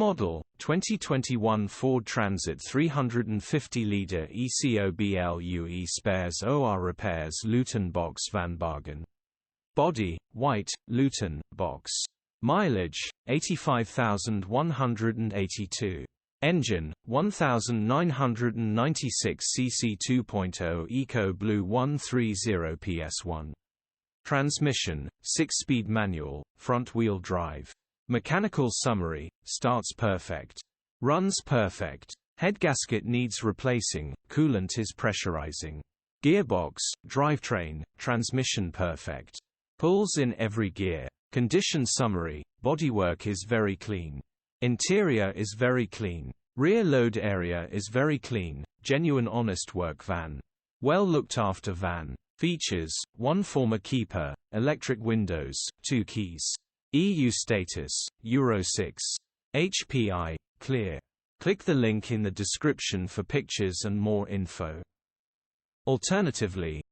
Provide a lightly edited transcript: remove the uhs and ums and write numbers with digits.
Model, 2021 Ford Transit 350-litre Ecoblue spares OR repairs Luton box van bargain. Body, white, Luton, box. Mileage, 85,182. Engine, 1996 cc 2.0 Ecoblue 130 PS1. Transmission, 6-speed manual, front-wheel drive. Mechanical summary, starts perfect. Runs perfect. Headgasket needs replacing, coolant is pressurising. Gearbox, drivetrain, transmission perfect. Pulls in every gear. Condition summary, bodywork is very clean. Interior is very clean. Rear load area is very clean, genuine honest work van. Well looked after van. Features, 1 former keeper, electric windows, 2 keys. EU status, Euro 6. HPI, clear. Click the link in the description for pictures and more info. Alternatively,